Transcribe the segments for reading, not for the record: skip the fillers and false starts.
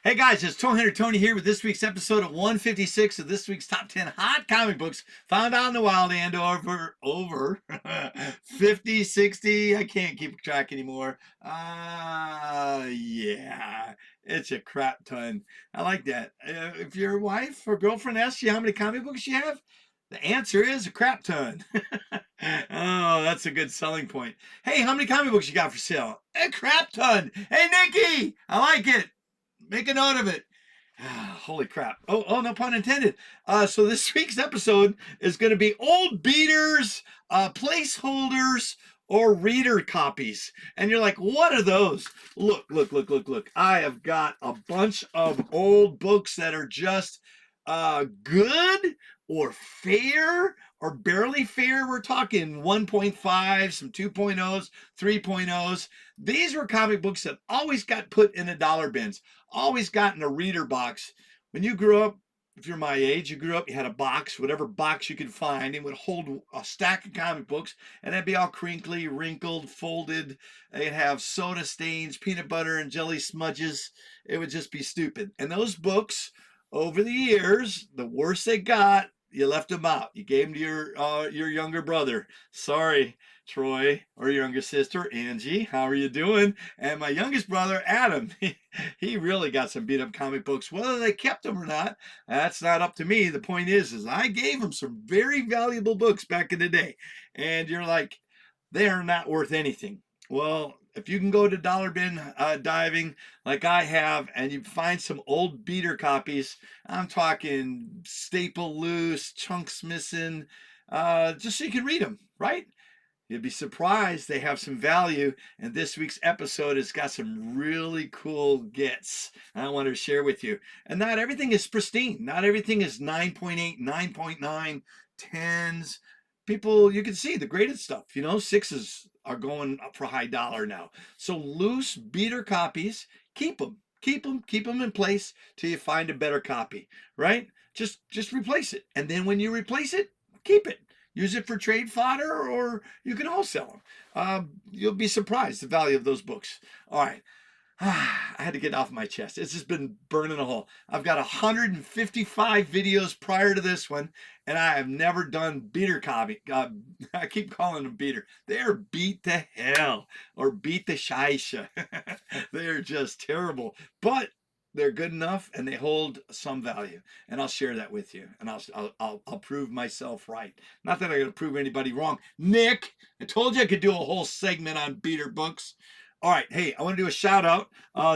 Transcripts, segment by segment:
Hey guys, it's Toy Hunter Tony here with this week's episode of 156 of this week's top 10 hot comic books found out in the wild and over 50, 60. I can't keep track anymore. Yeah, it's a crap ton. I like that. If your wife or girlfriend asks you how many comic books you have, the answer is a crap ton. Oh, that's a good selling point. Hey, how many comic books you got for sale? A crap ton. Hey, Nikki, I like it. Make a note of it. Holy crap. Oh, no pun intended. So this week's episode is going to be old beaters, placeholders, or reader copies. And you're like, what are those? Look. I have got a bunch of old books that are just good or fair or barely fair. We're talking 1.5, some 2.0s, 3.0s. These were comic books that always got put in the dollar bins, always got in a reader box. When you grew up, if you're my age, you grew up, you had a box, whatever box you could find, and would hold a stack of comic books, and that'd be all crinkly, wrinkled, folded. They'd have soda stains, peanut butter, and jelly smudges. It would just be stupid. And those books, over the years, the worse they got, you left them out. You gave them to your younger brother. Sorry, Troy, or your younger sister, Angie. How are you doing? And my youngest brother, Adam, he really got some beat up comic books. Whether they kept them or not, that's not up to me. The point is I gave him some very valuable books back in the day. And you're like, they are not worth anything. Well, if you can go to dollar bin diving like I have and you find some old beater copies, I'm talking staple loose, chunks missing, just so you can read them, right? You'd be surprised they have some value. And this week's episode has got some really cool gets I want to share with you. And not everything is pristine. Not everything is 9.8, 9.9, 10s. People, you can see the graded stuff, sixes are going up for high dollar now. So loose beater copies, keep them. Keep them in place till you find a better copy, right? Just replace it. And then when you replace it, keep it. Use it for trade fodder, or you can wholesale them. You'll be surprised the value of those books. All right. I had to get off my chest. It's just been burning a hole. I've got 155 videos prior to this one, and I have never done beater copy. I keep calling them beater. They're beat to hell or beat the scheisse. They're just terrible. But they're good enough and they hold some value, and I'll share that with you, and I'll prove myself right. Not that I'm going to prove anybody wrong. Nick, I told you I could do a whole segment on beater books. All right, hey, I want to do a shout out.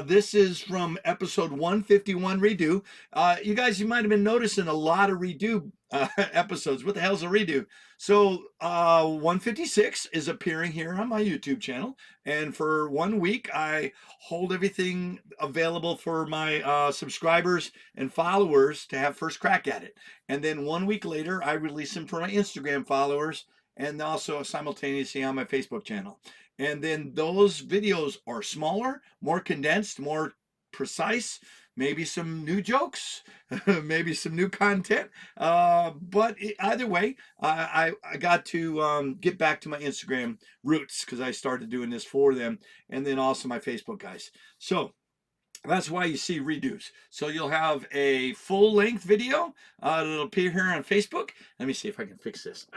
This is from episode 151 redo. You guys, you might have been noticing a lot of redo episodes. What the hell's a redo? So 156 is appearing here on my YouTube channel, and for 1 week I hold everything available for my subscribers and followers to have first crack at it. And then 1 week later, I release them for my Instagram followers and also simultaneously on my Facebook channel. And then those videos are smaller, more condensed, more precise, maybe some new jokes, maybe some new content. But either way, I got to get back to my Instagram roots because I started doing this for them, and then also my Facebook guys. So that's why you see redos. So you'll have a full-length video that'll appear here on Facebook. Let me see if I can fix this.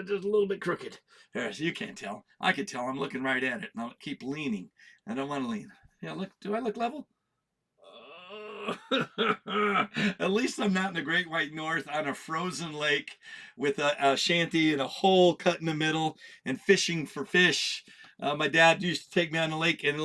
Just a little bit crooked. There, so you can't tell. I can tell. I'm looking right at it, and I'll keep leaning. I don't want to lean. Yeah, look. Do I look level? At least I'm not in the Great White North on a frozen lake with a shanty and a hole cut in the middle and fishing for fish. My dad used to take me on the lake in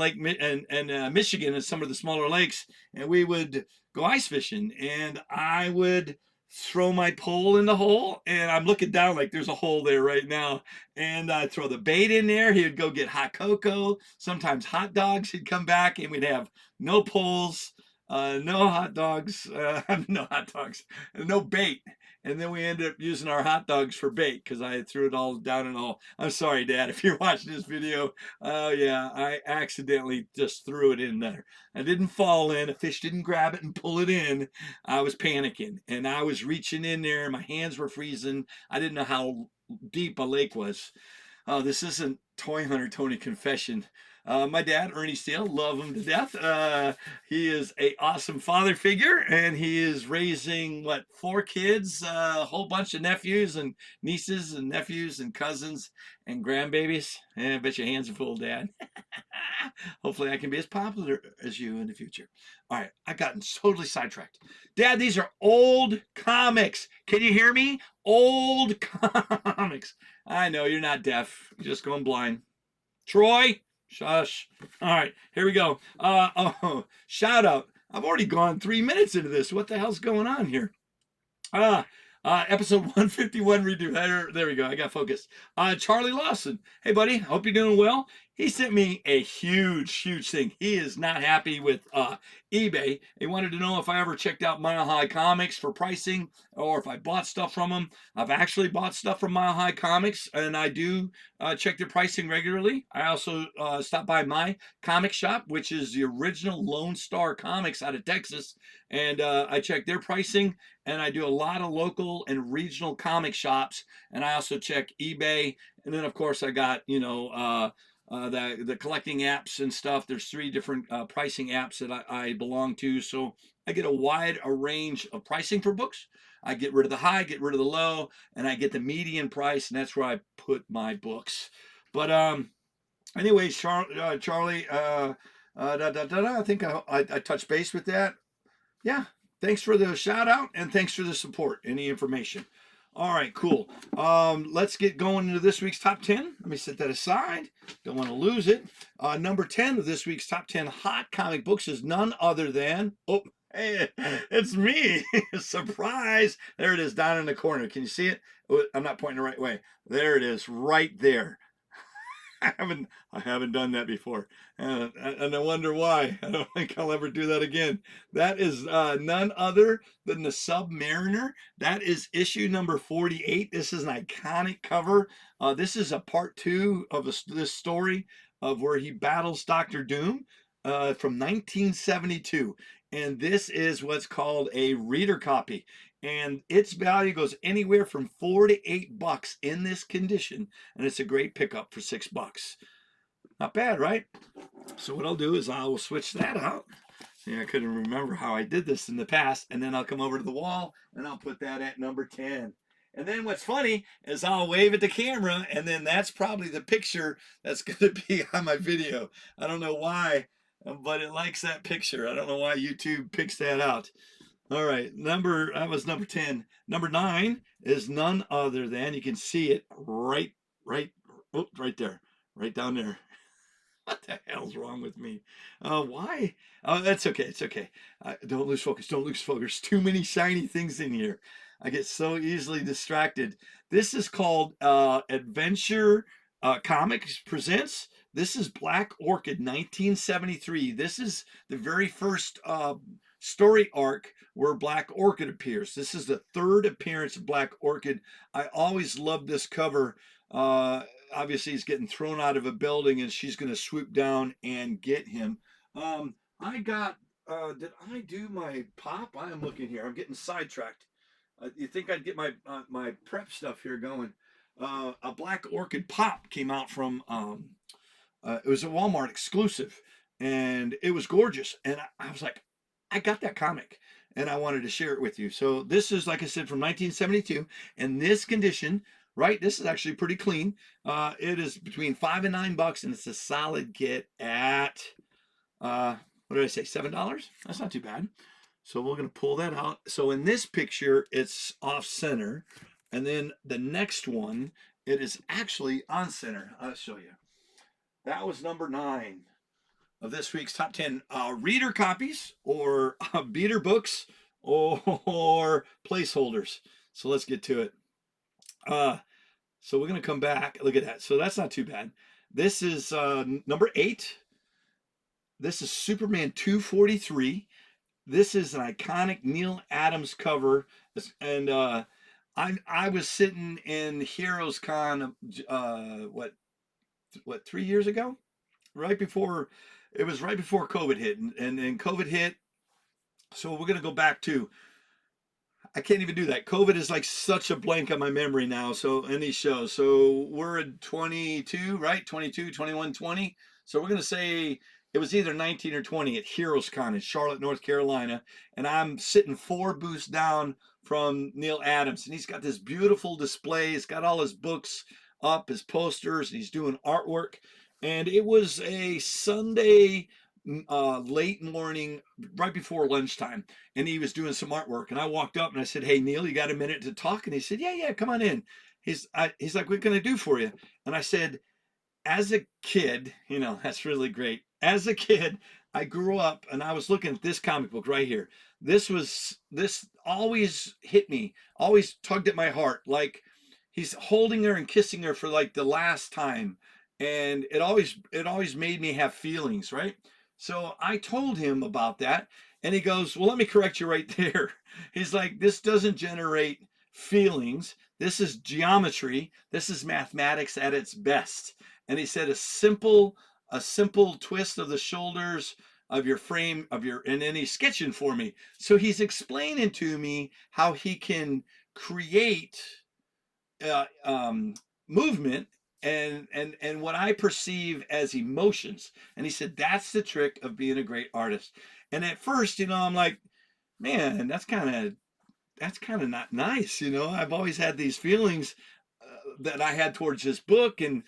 Michigan and some of the smaller lakes, and we would go ice fishing, and I would throw my pole in the hole, and I'm looking down like there's a hole there right now, and I'd throw the bait in there. He would go get hot cocoa, sometimes hot dogs. He'd come back, and we'd have no poles, no hot dogs, no bait. And then we ended up using our hot dogs for bait because I threw it all down in the hole. I'm sorry, Dad, if you're watching this video. Oh, yeah, I accidentally just threw it in there. I didn't fall in. A fish didn't grab it and pull it in. I was panicking, and I was reaching in there. My hands were freezing. I didn't know how deep a lake was. Oh, this isn't Toy Hunter Tony confession. My dad, Ernie Steele, love him to death. He is a awesome father figure, and he is raising, what, 4 kids, a whole bunch of nephews and nieces and nephews and cousins and grandbabies. I bet your hands are full, Dad. Hopefully I can be as popular as you in the future. All right, I gotten totally sidetracked. Dad, these are old comics. Can you hear me? Old comics. I know you're not deaf. You're just going blind. Troy, shush. All right, here we go. Shout out. I've already gone 3 minutes into this. What the hell's going on here? Episode 151 redo. There we go. I got focused. Charlie Lawson. Hey, buddy. Hope you're doing well. He sent me a huge thing. He is not happy with eBay. He wanted to know if I ever checked out Mile High Comics for pricing or if I bought stuff from them. I've actually bought stuff from Mile High Comics, and I do check their pricing regularly. I also stop by my comic shop, which is the original Lone Star Comics out of Texas, and I check their pricing. And I do a lot of local and regional comic shops, and I also check eBay. And then, of course, I got the collecting apps and stuff. There's 3 different pricing apps that I belong to, so I get a wide range of pricing for books. I get rid of the high, get rid of the low, and I get the median price, and that's where I put my books. But anyways, Charlie, I think I touched base with that. Yeah. Thanks for the shout out and thanks for the support. Any information. All right, cool. Let's get going into this week's top 10. Let me set that aside. Don't want to lose it. Number 10 of this week's top 10 hot comic books is none other than, hey, it's me. Surprise. There it is down in the corner. Can you see it? I'm not pointing the right way. There it is right there. I haven't done that before, and I wonder why. I don't think I'll ever do that again. That is none other than the Submariner. That is issue number 48. This is an iconic cover. This is a part 2 of this story of where he battles Doctor Doom from 1972, and this is what's called a reader copy. And its value goes anywhere from $4 to $8 in this condition, and it's a great pickup for $6. Not bad, right? So what I'll do is I will switch that out. See, I couldn't remember how I did this in the past, and then I'll come over to the wall and I'll put that at number 10. And then what's funny is I'll wave at the camera, and then that's probably the picture that's going to be on my video. I don't know why, but it likes that picture. I don't know why YouTube picks that out. All right, that was number 10. Number 9 is none other than, you can see it right there, right down there. What the hell's wrong with me? Why? Oh, that's okay. It's okay. Don't lose focus. Don't lose focus. Too many shiny things in here. I get so easily distracted. This is called Adventure Comics Presents. This is Black Orchid 1973. This is the very first story arc where Black Orchid appears. This is the 3rd appearance of Black Orchid. I always loved this cover. Obviously, he's getting thrown out of a building and she's going to swoop down and get him. Did I do my pop? I am looking here. I'm getting sidetracked. You think I'd get my prep stuff here going. A Black Orchid pop came out from, it was a Walmart exclusive, and it was gorgeous. And I was like, I got that comic and I wanted to share it with you. So this is, like I said, from 1972, and this condition, right? This is actually pretty clean. It is between $5 and $9, and it's a solid get at, what did I say, $7? That's not too bad. So we're going to pull that out. So in this picture, it's off center. And then the next one, it is actually on center. I'll show you. That was number 9 of this week's top 10 reader copies or beater books or placeholders. So let's get to it. So we're going to come back. Look at that. So that's not too bad. This is number 8. This is Superman 243. This is an iconic Neal Adams cover. And I was sitting in Heroes Con, what 3 years ago? Right before COVID hit, and COVID hit. So we're going to go back to, I can't even do that. COVID is like such a blank on my memory now. So in these shows, so we're at 22, right? 22, 21, 20. So we're going to say it was either 19 or 20 at Heroes Con in Charlotte, North Carolina. And I'm sitting 4 booths down from Neal Adams. And he's got this beautiful display. He's got all his books up, his posters, and he's doing artwork. And it was a Sunday late morning, right before lunchtime, and he was doing some artwork. And I walked up and I said, "Hey, Neal, you got a minute to talk?" And he said, "Yeah, come on in." He's like, "What can I do for you?" And I said, as a kid, that's really great. As a kid, I grew up and I was looking at this comic book right here. This always hit me, always tugged at my heart. Like he's holding her and kissing her for like the last time. And it always made me have feelings, right? So I told him about that, and he goes, "Well, let me correct you right there." He's like, "This doesn't generate feelings. This is geometry. This is mathematics at its best." And he said a simple twist of the shoulders of your frame and then he's sketching for me. So he's explaining to me how he can create uh, um, movement and what I perceive as emotions. And he said that's the trick of being a great artist. And at first, I'm like, man, that's kind of not nice. I've always had these feelings that I had towards this book, and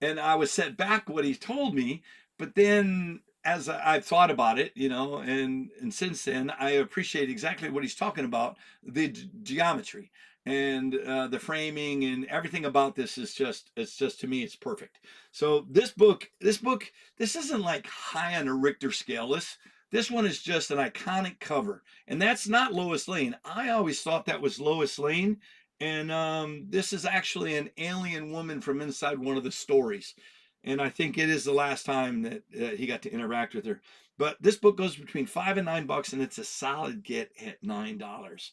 I was set back what he told me. But then as I've thought about it, and since then I appreciate exactly what he's talking about, the geometry and the framing and everything about this is it's just to me it's perfect. So this isn't like high on a Richter scale. This one is just an iconic cover, and that's not Lois Lane. I always thought that was Lois Lane, and this is actually an alien woman from inside one of the stories. And I think it is the last time that he got to interact with her. But this book goes between $5 and $9, and it's a solid get at $9.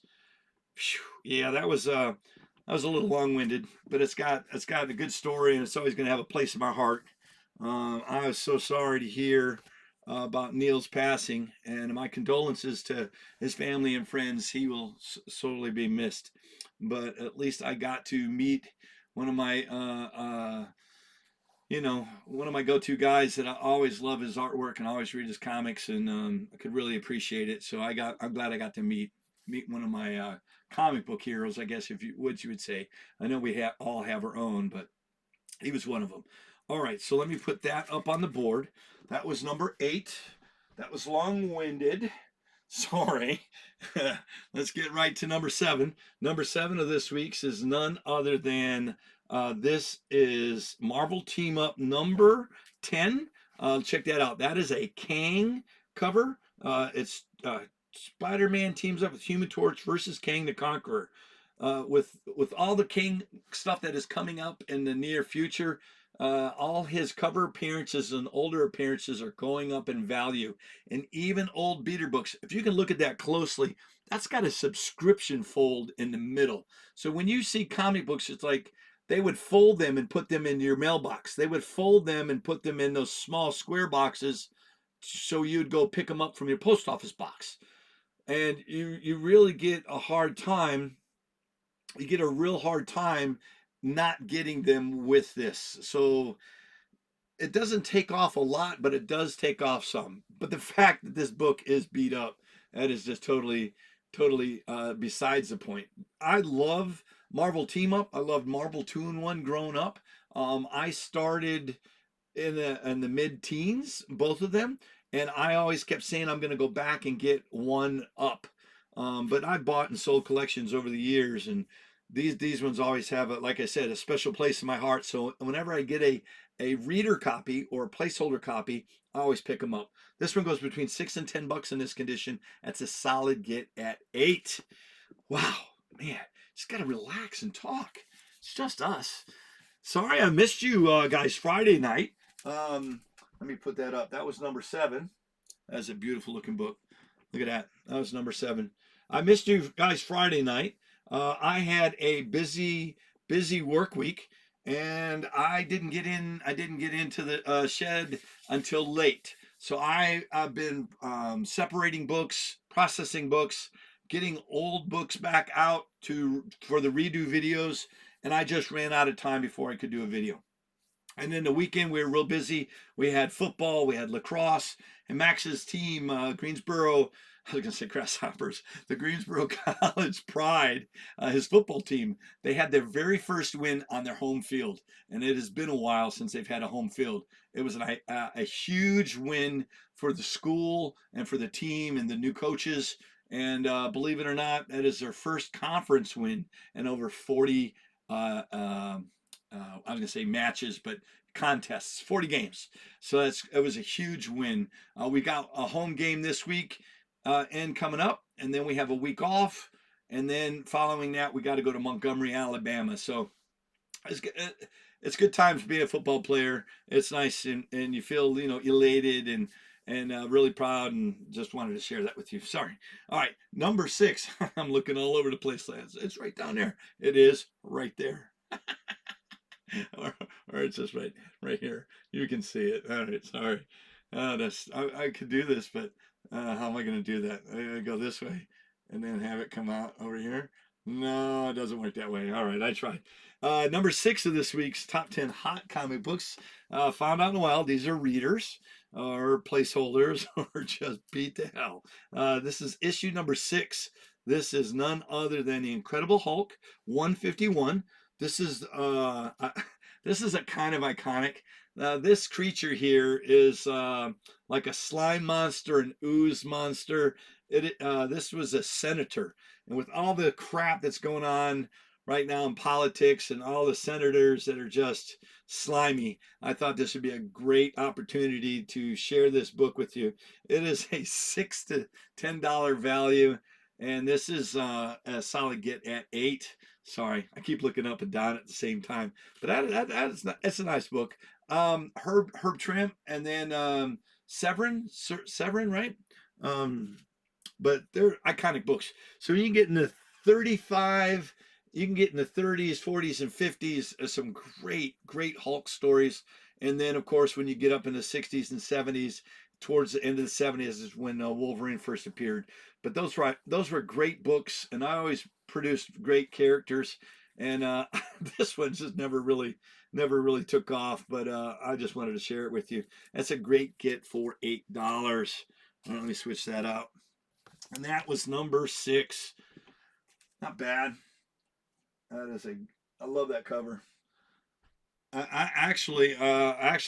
Yeah, that was a little long-winded, but it's got a good story, and it's always going to have a place in my heart. I was so sorry to hear about Neal's passing, and my condolences to his family and friends. He will sorely be missed, but at least I got to meet one of my one of my go-to guys that I always love his artwork and always read his comics, and I could really appreciate it. So I'm glad I got to meet one of my comic book heroes, I guess, if you would say. I know we all have our own, but he was one of them. All right, so let me put that up on the board. That was number 8. That was long-winded. Sorry. Let's get right to number 7. Number 7 of this week's is none other than this is Marvel Team Up number 10. Check that out. That is a Kang cover. It's Spider-Man teams up with Human Torch versus Kang the Conqueror. With all the Kang stuff that is coming up in the near future, all his cover appearances and older appearances are going up in value. And even old beater books, if you can look at that closely, that's got a subscription fold in the middle. So when you see comic books, it's like they would fold them and put them in your mailbox. They would fold them and put them in those small square boxes so you'd go pick them up from your post office box. And you really get a hard time. You get a real hard time not getting them with this. So it doesn't take off a lot, but it does take off some. But the fact that this book is beat up, that is just totally besides the point. I love Marvel Team Up. I loved Marvel 2-in-1 growing up. I started in the mid-teens, both of them, and I always kept saying I'm going to go back and get one up. But I bought and sold collections over the years, and these ones always have like I said, a special place in my heart. So whenever I get a reader copy or a placeholder copy, I always pick them up. This one goes between $6 and $10 in this condition. That's a solid get at 8. Wow, man, just gotta relax and talk. It's just us. Sorry I missed you guys Friday night. Let me put that up. That was number 7. That's a beautiful looking book. Look at that. That was number 7. I missed you guys Friday night. I had a busy work week, and I didn't get into the shed until late. So I've been separating books, processing books, getting old books back out for the redo videos, and I just ran out of time before I could do a video. And then the weekend we were real busy. We had football, we had lacrosse, and Max's team, Greensboro. I was going to say Grasshoppers, the Greensboro College Pride, his football team. They had their very first win on their home field, and it has been a while since they've had a home field. It was a huge win for the school and for the team and the new coaches. And believe it or not, that is their first conference win in over 40 uh, uh, I was gonna say matches, but contests, 40 games. So it was a huge win. We got a home game this week and coming up, and then we have a week off, and then following that we got to go to Montgomery, Alabama. So it's it's good times being a football player. It's nice, and you feel elated and really proud, and just wanted to share that with you. Sorry. All right, number 6. I'm looking all over the place, lads. It's right down there. It is right there. or, or it's just right here. You can see it. All right, sorry. I could do this, but how am I going to do that? I gotta go this way and then have it come out over here. No, it doesn't work that way. All right, I tried. Number 6 of this week's top 10 hot comic books found out in a while. These are readers or placeholders or just beat to hell. This is issue number 6. This is none other than the Incredible Hulk 151. This is this is a kind of iconic. This creature here is like a slime monster, an ooze monster. This was a senator, and with all the crap that's going on right now in politics and all the senators that are just slimy, I thought this would be a great opportunity to share this book with you. It is a $6 to $10 value, and this is a solid get at 8. Sorry, I keep looking up and down at the same time, but that's a nice book. Herb Trimp, and then Severin, right? Um, but they're iconic books. So you can get in the 35, you can get in the 30s, 40s, and 50s. Some great Hulk stories. And then, of course, when you get up in the 60s and 70s, towards the end of the 70s is when Wolverine first appeared. But those were great books, and I always produced great characters. And this one just never really took off. But I just wanted to share it with you. That's a great get for $8. Let me switch that out. And that was number 6. Not bad. That is I love that cover. I actually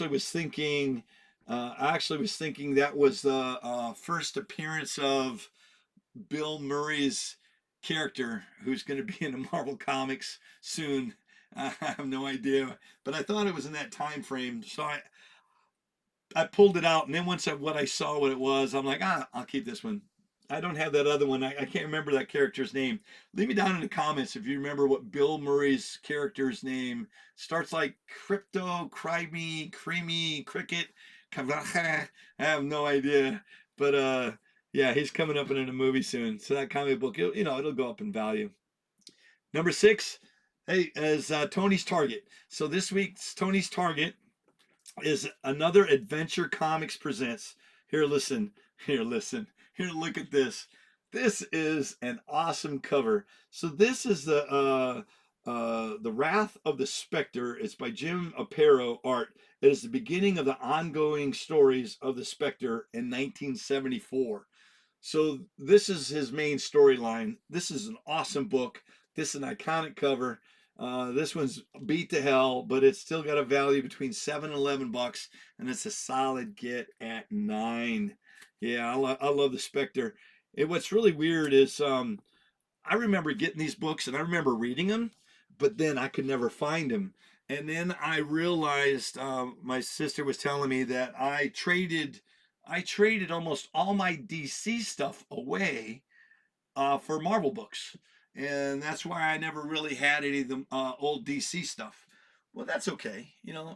was thinking, that was the first appearance of Bill Murray's character, who's going to be in the Marvel comics soon. I have no idea, but I thought it was in that time frame, so I pulled it out, and then once I saw what it was, I'm like, I'll keep this one. I don't have that other one. I can't remember that character's name. Leave me down in the comments if you remember what Bill Murray's character's name starts like Crypto, Crimey, Creamy, Cricket. I have no idea. But yeah, he's coming up in a movie soon. So that comic book, it'll go up in value. Number 6, hey, is Tony's Target. So this week's Tony's Target is another Adventure Comics presents. Here, listen. Here, listen. Here, look at this. This is an awesome cover. So this is the Wrath of the Spectre. It's by Jim Aparo art. It is the beginning of the ongoing stories of the Spectre in 1974. So this is his main storyline. This is an awesome book. This is an iconic cover. This one's beat to hell, but it's still got a value between $7 and $11, and it's a solid get at 9. Yeah, I love the Spectre. What's really weird is I remember getting these books and I remember reading them, but then I could never find them. And then I realized my sister was telling me that I traded almost all my DC stuff away for Marvel books, and that's why I never really had any of the old DC stuff. Well, that's okay.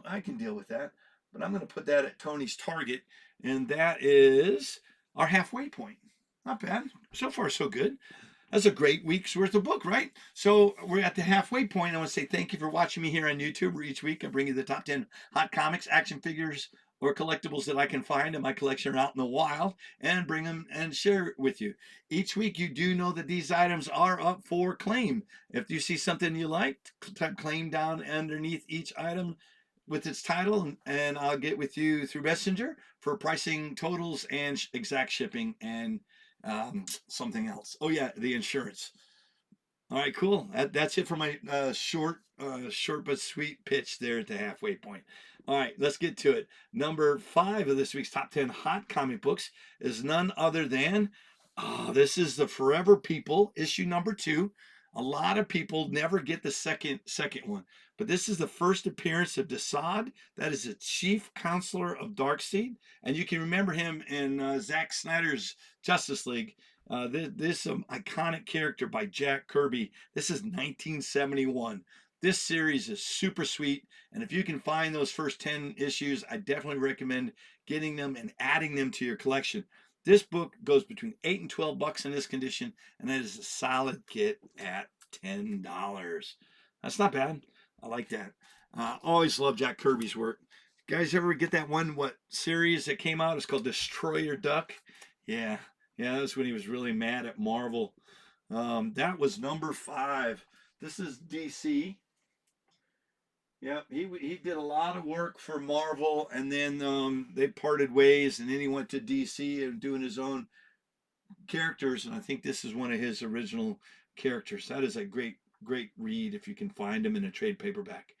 I can deal with that. But I'm going to put that at Tony's Target, and that is our halfway point. Not bad. So far, so good. That's a great week's worth of book, right? So we're at the halfway point. I want to say thank you for watching me here on YouTube, where each week I bring you the top 10 hot comics, action figures, or collectibles that I can find in my collection or out in the wild, and bring them and share it with you. Each week, you do know that these items are up for claim. If you see something you like, type claim down underneath each item. with its title, and I'll get with you through Messenger for pricing, totals, and exact shipping, and something else. Oh yeah, the insurance. All right, cool. That's it for my short but sweet pitch there at the halfway point. All right, let's get to it. Number 5 of this week's top 10 hot comic books is none other than, this is the Forever People issue number 2. A lot of people never get the second one, but this is the first appearance of Desad. That is the chief counselor of Darkseid, and you can remember him in Zack Snyder's Justice League. This iconic character by Jack Kirby. This is 1971. This series is super sweet, and if you can find those first 10 issues, I definitely recommend getting them and adding them to your collection. This book goes between $8 and $12 in this condition, and that is a solid get at $10. That's not bad. I like that. Always love Jack Kirby's work. You guys ever get that one series that came out? It's called Destroyer Duck. Yeah, yeah, that's when he was really mad at Marvel. That was number 5. This is DC. Yeah, he did a lot of work for Marvel, and then they parted ways, and then he went to DC and doing his own characters, and I think this is one of his original characters. That is a great read if you can find him in a trade paperback.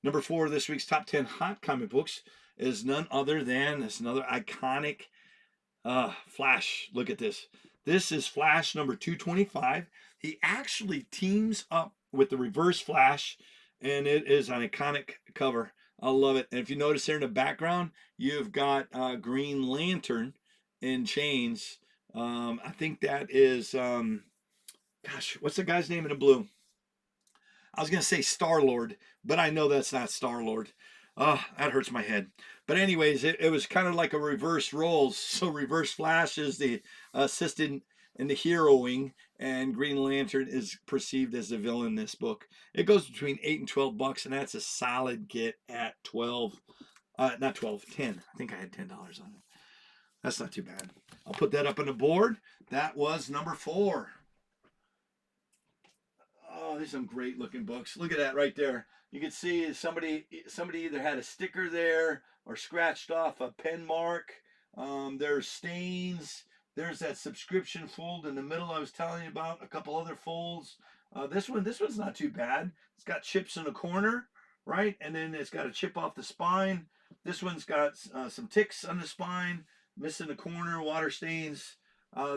Number 4 of this week's top 10 hot comic books is none other than this another iconic Flash. Look at this. This is Flash number 225. He actually teams up with the Reverse Flash, and it is an iconic cover. I love it. And if you notice there in the background, you've got Green Lantern in chains. I think that is, gosh, what's the guy's name in the blue? I was going to say Star-Lord, but I know that's not Star-Lord. Oh, that hurts my head. But anyways, it was kind of like a reverse roles. So Reverse Flash is the assistant and the heroing, and Green Lantern is perceived as the villain in this book. It goes between $8 and $12, and that's a solid get at 12. Not 12, 10. I think I had $10 on it. That's not too bad. I'll put that up on the board. That was number 4. Oh, these are some great looking books. Look at that right there. You can see somebody either had a sticker there or scratched off a pen mark. There's stains. There's that subscription fold in the middle I was telling you about. A couple other folds. This one's not too bad. It's got chips in the corner, right? And then it's got a chip off the spine. This one's got some ticks on the spine, missing the corner, water stains.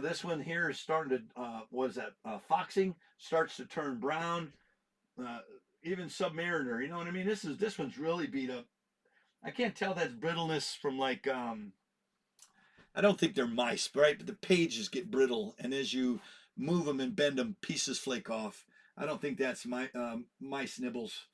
This one here is starting to, what is that? Foxing starts to turn brown. Even Submariner, you know what I mean? This one's really beat up. I can't tell that's brittleness from like, I don't think they're mice, right? But the pages get brittle, and as you move them and bend them, pieces flake off. I don't think that's mice nibbles,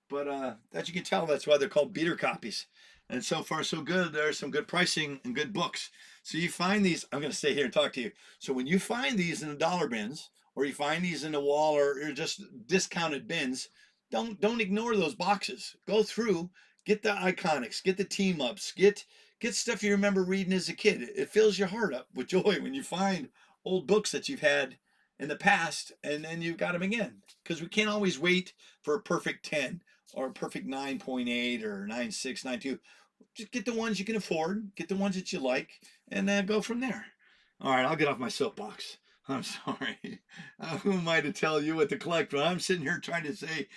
but as you can tell, that's why they're called beater copies. And so far, so good. There's some good pricing and good books. So you find these. I'm going to stay here and talk to you. So when you find these in the dollar bins, or you find these in the wall, or just discounted bins, don't ignore those boxes. Go through, get the iconics, get the team ups, get stuff you remember reading as a kid. It fills your heart up with joy when you find old books that you've had in the past, and then you've got them again. Because we can't always wait for a perfect 10 or a perfect 9.8 or 9.6, 9.2. Just get the ones you can afford, get the ones that you like, and then go from there. All right, I'll get off my soapbox. I'm sorry. Who am I to tell you what to collect? But I'm sitting here trying to say,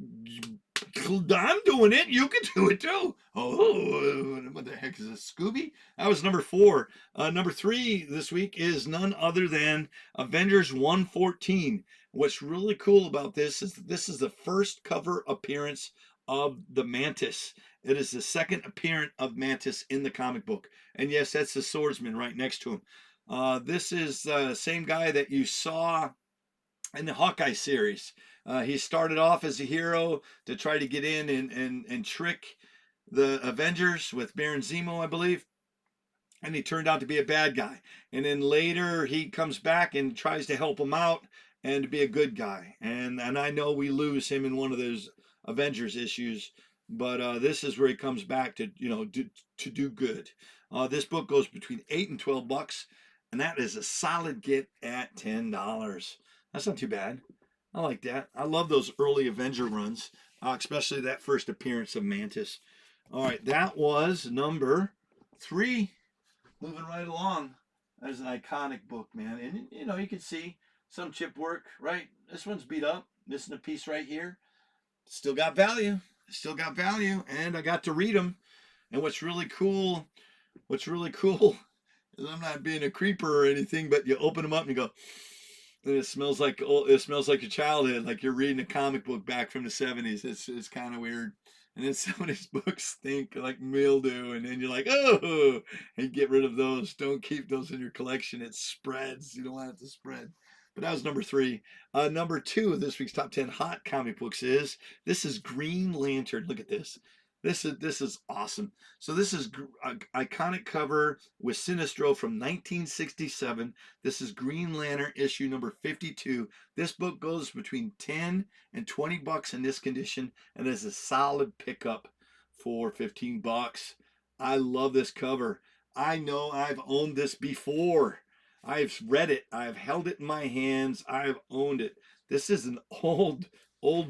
I'm doing it. You can do it too. Oh, what the heck is this? Scooby? That was number 4. Number 3 this week is none other than Avengers 114. What's really cool about this is the first cover appearance of the Mantis. It is the second appearance of Mantis in the comic book. And yes, that's the swordsman right next to him. This is the same guy that you saw in the Hawkeye series. He started off as a hero to try to get in and trick the Avengers with Baron Zemo, I believe. And he turned out to be a bad guy. And then later he comes back and tries to help him out and to be a good guy. And I know we lose him in one of those Avengers issues, but this is where he comes back to do good. This book goes between $8 and $12, and that is a solid get at $10. That's not too bad. I like that. I love those early Avenger runs. especially that first appearance of Mantis. All right, that was number 3. Moving right along. That's an iconic book, man. And you know, you can see some chip work, right? This one's beat up, missing a piece right here. Still got value. Still got value, and I got to read them. And what's really cool is I'm not being a creeper or anything, but you open them up and you go, and it smells like your childhood, like you're reading a comic book back from the 70s. It's kind of weird. And then some of these books stink like mildew, and then you're like, oh, and get rid of those. Don't keep those in your collection. It spreads. You don't want it to spread. But that was number 3. Number 2 of this week's top 10 hot comic books is Green Lantern. Look at this. This is awesome. So this is an iconic cover with Sinistro from 1967. This is Green Lantern issue number 52. This book goes between 10 and 20 bucks in this condition, and is a solid pickup for 15 bucks. I love this cover. I know I've owned this before. I've read it. I've held it in my hands. I've owned it. This is an old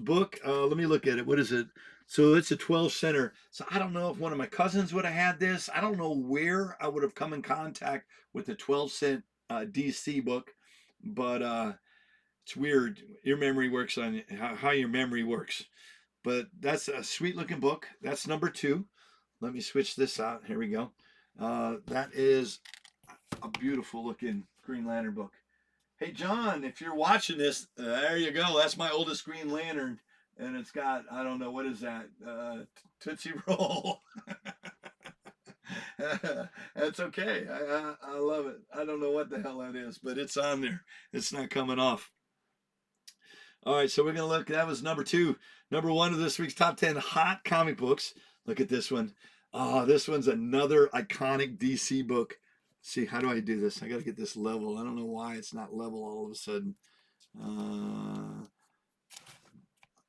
book. Let me look at it. What is it? So it's a 12 center. So I don't know if one of my cousins would have had this. I don't know where I would have come in contact with the 12-cent DC book, but it's weird. Your memory works on how your memory works. But that's a sweet looking book. That's number 2. Let me switch this out. Here we go. That is a beautiful looking Green Lantern book. Hey, John, if you're watching this, there you go. That's my oldest Green Lantern. And it's got, I don't know, what is that? Tootsie Roll. That's okay. I love it. I don't know what the hell that is, but it's on there. It's not coming off. All right, so we're going to look. That was number 2. Number 1 of this week's top 10 hot comic books. Look at this one. Oh, this one's another iconic DC book. See, how do I do this? I got to get this level. I don't know why it's not level all of a sudden.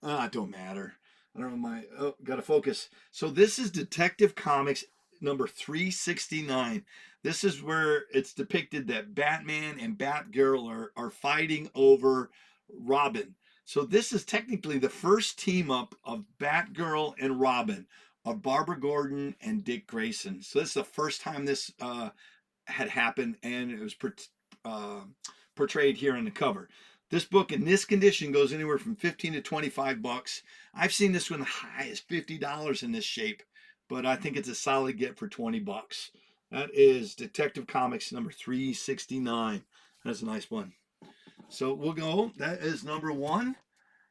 It don't matter. I don't know got to focus. So this is Detective Comics number 369. This is where it's depicted that Batman and Batgirl are fighting over Robin. So this is technically the first team up of Batgirl and Robin, of Barbara Gordon and Dick Grayson. So this is the first time this had happened, and it was portrayed here on the cover. This book in this condition goes anywhere from 15 to 25 bucks. I've seen this one high as $50 in this shape, but I think it's a solid get for 20 bucks. That is Detective Comics number 369. That's a nice one. So we'll go. That is number 1.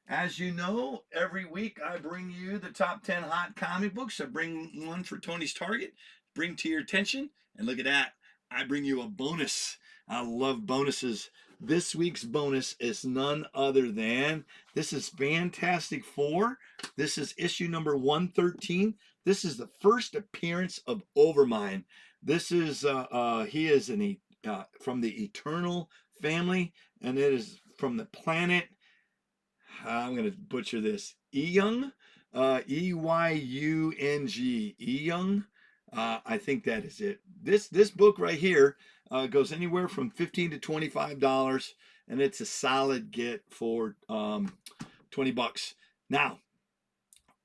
As you know, every week I bring you the top 10 hot comic books. I bring one for Tony's Target, bring to your attention, and look at that. I bring you a bonus. I love bonuses. This week's bonus is none other than, this is Fantastic Four. This is issue number 113. This is the first appearance of Overmind. This is, he is from the Eternal family, and it is from the planet, I'm going to butcher this, Eyoung, Eyoung, Eyoung. I think that is it. This book right here goes anywhere from $15 to $25, and it's a solid get for 20 bucks. Now,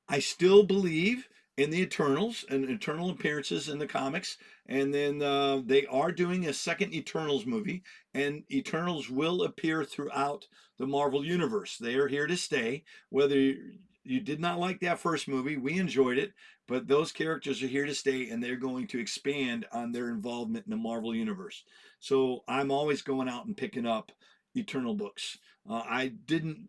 I still believe in the Eternals and Eternal appearances in the comics, and then they are doing a second Eternals movie, and Eternals will appear throughout the Marvel Universe. They are here to stay. Whether you did not like that first movie, we enjoyed it, but those characters are here to stay, and they're going to expand on their involvement in the Marvel Universe. So I'm always going out and picking up Eternal books. I didn't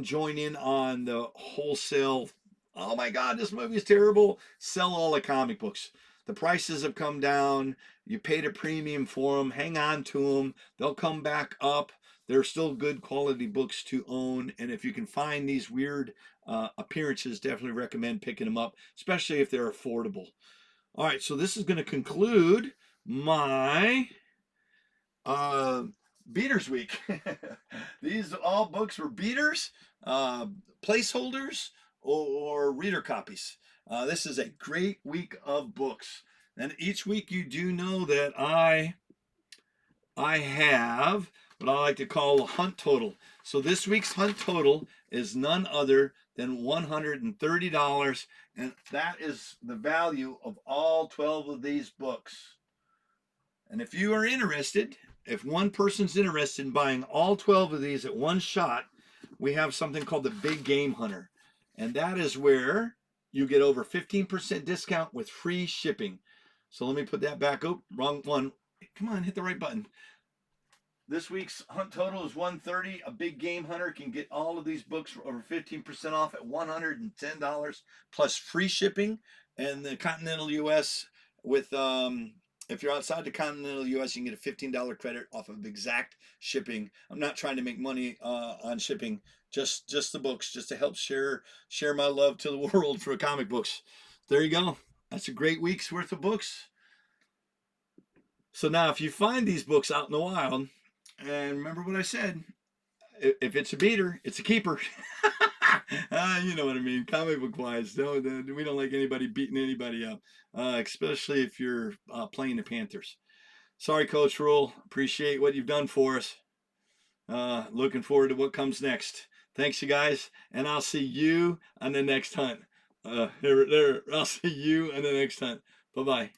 join in on the wholesale, oh my God, this movie is terrible, sell all the comic books. The prices have come down. You paid a premium for them. Hang on to them. They'll come back up. They're still good quality books to own. And if you can find these weird appearances, definitely recommend picking them up, especially if they're affordable. All right, so this is going to conclude my Beaters Week. These all books were beaters, placeholders, or reader copies. This is a great week of books. And each week you do know that I have what I like to call a hunt total. So this week's hunt total is none other than $130. And that is the value of all 12 of these books. And if you are interested, if one person's interested in buying all 12 of these at one shot, we have something called the Big Game Hunter. And that is where you get over 15% discount with free shipping. So let me put that back. Oh, wrong one. Come on, hit the right button. This week's hunt total is $130. A Big Game Hunter can get all of these books for over 15% off at $110 plus free shipping. And the continental U.S. with if you're outside the continental U.S., you can get a $15 credit off of exact shipping. I'm not trying to make money on shipping, just the books, just to help share my love to the world for comic books. There you go. That's a great week's worth of books. So now, if you find these books out in the wild, and remember what I said, if it's a beater, it's a keeper. You know what I mean, comic book wise. No, we don't like anybody beating anybody up, especially if you're playing the Panthers. Sorry, Coach Rule. Appreciate what you've done for us. Looking forward to what comes next. Thanks, you guys, and I'll see you on the next hunt. I'll see you on the next hunt. Bye-bye.